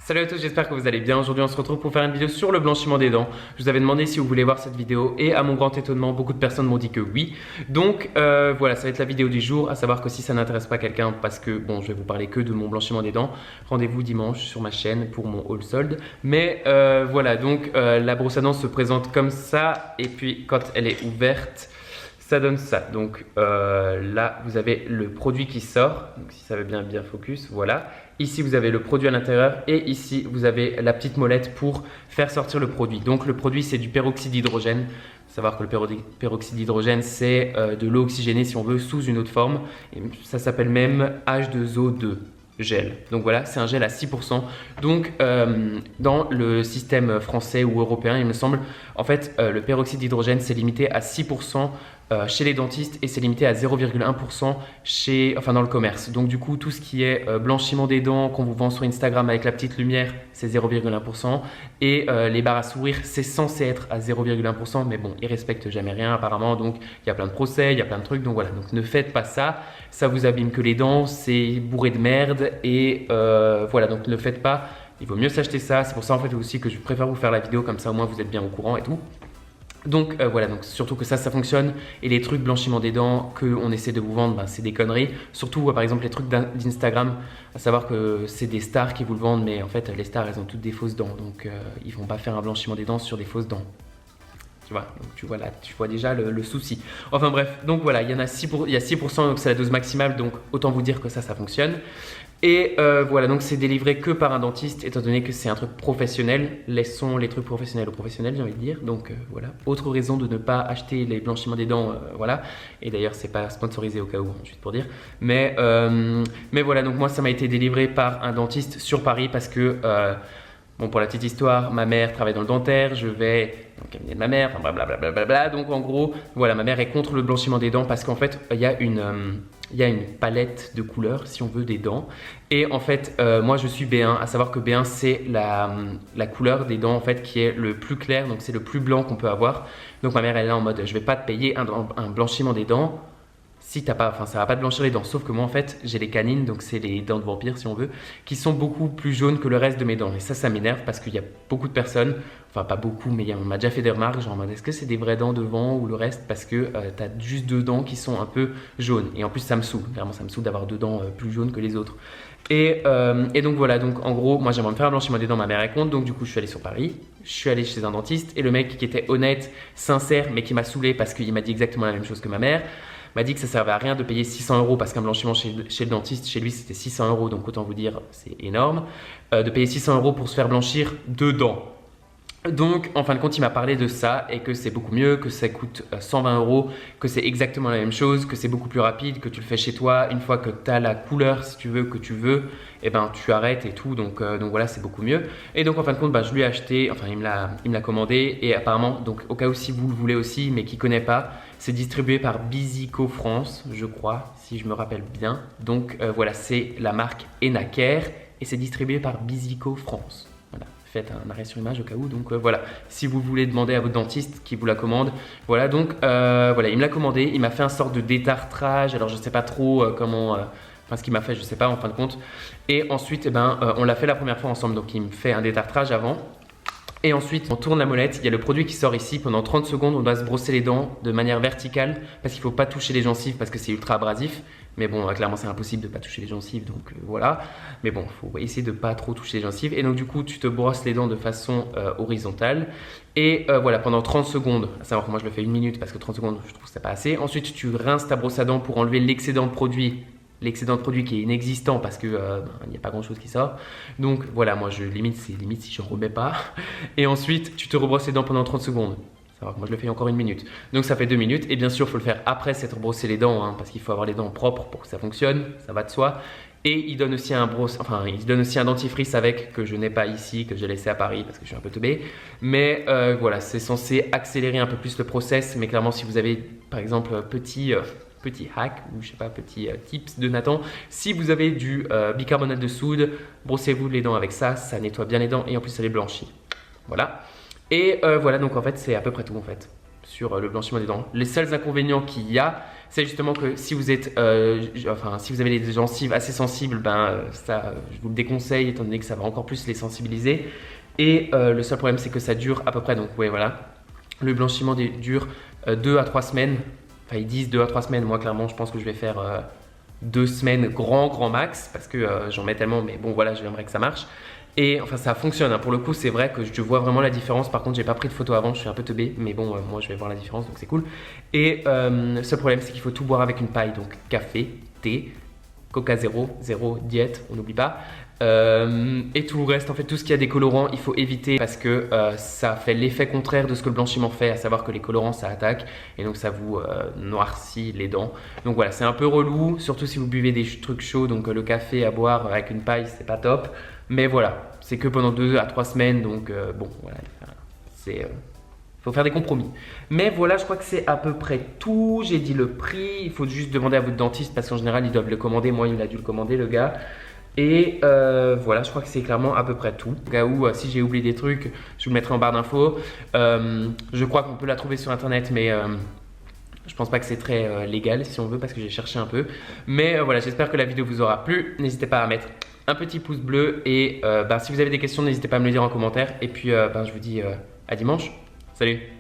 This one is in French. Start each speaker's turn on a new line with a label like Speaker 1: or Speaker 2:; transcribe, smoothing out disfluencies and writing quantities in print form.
Speaker 1: Salut à tous, j'espère que vous allez bien. Aujourd'hui on se retrouve pour faire une vidéo sur le blanchiment des dents. Je vous avais demandé si vous voulez voir cette vidéo et à mon grand étonnement, beaucoup de personnes m'ont dit que oui. Donc voilà, ça va être la vidéo du jour, à savoir que si ça n'intéresse pas quelqu'un parce que bon, je vais vous parler que de mon blanchiment des dents, rendez-vous dimanche sur ma chaîne pour mon haul solde. Mais voilà, donc la brosse à dents se présente comme ça et puis quand elle est ouverte, ça donne ça. Donc là, vous avez le produit qui sort. Donc si ça veut bien focus, voilà. Ici, vous avez le produit à l'intérieur et ici, vous avez la petite molette pour faire sortir le produit. Donc le produit, c'est du peroxyde d'hydrogène. Faut savoir que le peroxyde d'hydrogène, c'est de l'eau oxygénée, si on veut, sous une autre forme. Et ça s'appelle même H2O2. Gel. Donc voilà, c'est un gel à 6%. Donc dans le système français ou européen, il me semble, en fait, le peroxyde d'hydrogène, c'est limité à 6% chez les dentistes et c'est limité à 0,1% dans le commerce. Donc du coup, tout ce qui est blanchiment des dents qu'on vous vend sur Instagram avec la petite lumière, c'est 0,1%. Et les barres à sourire, c'est censé être à 0,1%. Mais bon, ils respectent jamais rien apparemment. Donc il y a plein de procès, il y a plein de trucs. Donc voilà, donc ne faites pas ça. Ça vous abîme que les dents, c'est bourré de merde. Et voilà, donc ne le faites pas. Il vaut mieux s'acheter ça. C'est pour ça en fait aussi que je préfère vous faire la vidéo. Comme ça au moins vous êtes bien au courant et tout. Donc voilà, donc surtout que ça fonctionne et les trucs blanchiment des dents qu'on essaie de vous vendre, ben, c'est des conneries. Surtout par exemple les trucs d'Instagram, à savoir que c'est des stars qui vous le vendent, mais en fait les stars elles ont toutes des fausses dents, donc ils vont pas faire un blanchiment des dents sur des fausses dents. Tu vois, donc tu vois là, tu vois déjà le souci. Enfin bref, donc voilà, il y a 6%, donc c'est la dose maximale, donc autant vous dire que ça fonctionne. Et voilà, donc c'est délivré que par un dentiste, étant donné que c'est un truc professionnel. Laissons les trucs professionnels aux professionnels, j'ai envie de dire. Donc voilà, autre raison de ne pas acheter les blanchiments des dents, voilà. Et d'ailleurs, c'est pas sponsorisé au cas où, juste pour dire. Mais voilà, donc moi, ça m'a été délivré par un dentiste sur Paris parce que... bon, pour la petite histoire, ma mère travaille dans le dentaire, je vais dans le cabinet de ma mère, enfin blablabla. Donc en gros, voilà, ma mère est contre le blanchiment des dents parce qu'en fait, il y a une palette de couleurs, si on veut, des dents. Et en fait, moi je suis B1, à savoir que B1 c'est la couleur des dents en fait qui est le plus clair, donc c'est le plus blanc qu'on peut avoir. Donc ma mère elle est là en mode, je vais pas te payer un blanchiment des dents. Si t'as pas, enfin ça va pas te blanchir les dents, sauf que moi en fait j'ai les canines, donc c'est les dents de vampire si on veut, qui sont beaucoup plus jaunes que le reste de mes dents. Et ça m'énerve parce qu'il y a beaucoup de personnes, enfin pas beaucoup, mais on m'a déjà fait des remarques, genre est-ce que c'est des vraies dents devant ou le reste, parce que t'as juste deux dents qui sont un peu jaunes. Et en plus ça me saoule, vraiment ça me saoule d'avoir deux dents plus jaunes que les autres. Et donc voilà, donc en gros, moi j'aimerais me faire un blanchiment des dents, ma mère est contre, donc du coup je suis allé sur Paris, je suis allé chez un dentiste et le mec qui était honnête, sincère, mais qui m'a saoulé parce qu'il m'a dit exactement la même chose que ma mère, m'a dit que ça servait à rien de payer 600 € parce qu'un blanchiment chez le dentiste, chez lui c'était 600 €, donc autant vous dire c'est énorme, de payer 600 € pour se faire blanchir deux dents. Donc en fin de compte il m'a parlé de ça et que c'est beaucoup mieux, que ça coûte 120 €, que c'est exactement la même chose, que c'est beaucoup plus rapide, que tu le fais chez toi, une fois que tu as la couleur si tu veux que tu veux, et ben tu arrêtes et tout, donc voilà c'est beaucoup mieux. Et donc en fin de compte bah, je lui ai acheté, enfin il me l'a commandé et apparemment donc au cas où si vous le voulez aussi mais qui ne connaît pas, c'est distribué par Bizico France je crois si je me rappelle bien. Donc voilà c'est la marque Enaker et c'est distribué par Bizico France. Faites un arrêt sur image au cas où, donc voilà, si vous voulez demander à votre dentiste qui vous la commande, voilà, donc voilà, il me l'a commandé, il m'a fait un sort de détartrage, alors je sais pas trop comment, enfin ce qu'il m'a fait, je sais pas en fin de compte, et ensuite, eh ben, on l'a fait la première fois ensemble, donc il me fait un détartrage avant, et ensuite on tourne la molette, il y a le produit qui sort ici, pendant 30 secondes, on doit se brosser les dents de manière verticale, parce qu'il ne faut pas toucher les gencives, parce que c'est ultra abrasif. Mais bon, clairement, c'est impossible de ne pas toucher les gencives, donc voilà. Mais bon, il faut essayer de ne pas trop toucher les gencives. Et donc, du coup, tu te brosses les dents de façon horizontale. Et voilà, pendant 30 secondes, à savoir que moi, je le fais 1 minute parce que 30 secondes, je trouve que c'est pas assez. Ensuite, tu rinces ta brosse à dents pour enlever l'excédent de produit. L'excédent de produit qui est inexistant parce que il n'y a pas grand chose qui sort. Donc voilà, moi, c'est limite si je ne remets pas. Et ensuite, tu te rebrosses les dents pendant 30 secondes. Moi je le fais encore 1 minute, donc ça fait 2 minutes et bien sûr il faut le faire après s'être brossé les dents hein, parce qu'il faut avoir les dents propres pour que ça fonctionne, ça va de soi. Et il donne aussi il donne aussi un dentifrice avec que je n'ai pas ici, que j'ai laissé à Paris parce que je suis un peu teubé. Mais voilà, c'est censé accélérer un peu plus le process, mais clairement si vous avez par exemple petit hack ou je sais pas, petit tips de Nathan, si vous avez du bicarbonate de soude, brossez-vous les dents avec ça, ça nettoie bien les dents et en plus ça les blanchit. Voilà. Et voilà, donc en fait, c'est à peu près tout en fait sur le blanchiment des dents. Les seuls inconvénients qu'il y a, c'est justement que si vous êtes, si vous avez des gencives assez sensibles, ça, je vous le déconseille étant donné que ça va encore plus les sensibiliser. Et le seul problème, c'est que ça dure à peu près, donc ouais, voilà. Le blanchiment dure 2 à 3 semaines. Enfin, ils disent 2 à 3 semaines. Moi, clairement, je pense que je vais faire 2 semaines grand max parce que j'en mets tellement, mais bon, voilà, j'aimerais que ça marche. Et enfin, ça fonctionne. Hein. Pour le coup, c'est vrai que je vois vraiment la différence. Par contre, j'ai pas pris de photo avant, je suis un peu teubé, mais bon, moi, je vais voir la différence, donc c'est cool. Et le seul problème, c'est qu'il faut tout boire avec une paille. Donc, café, thé, Coca zéro, diète, on n'oublie pas. Et tout le reste, en fait, tout ce qui a des colorants, il faut éviter parce que ça fait l'effet contraire de ce que le blanchiment fait, à savoir que les colorants, ça attaque et donc ça vous noircit les dents. Donc voilà, c'est un peu relou, surtout si vous buvez des trucs chauds, donc le café à boire avec une paille, c'est pas top. Mais voilà, c'est que pendant 2 à 3 semaines, donc bon, voilà, c'est... faut faire des compromis. Mais voilà, je crois que c'est à peu près tout. J'ai dit le prix. Il faut juste demander à votre dentiste parce qu'en général, ils doivent le commander. Moi, il a dû le commander, le gars. Et voilà, je crois que c'est clairement à peu près tout. Au cas où, si j'ai oublié des trucs, je vous le mettrai en barre d'infos. Je crois qu'on peut la trouver sur internet, mais je pense pas que c'est très légal si on veut parce que j'ai cherché un peu. Mais voilà, j'espère que la vidéo vous aura plu. N'hésitez pas à mettre un petit pouce bleu. Et si vous avez des questions, n'hésitez pas à me le dire en commentaire. Et puis, je vous dis à dimanche. Salut!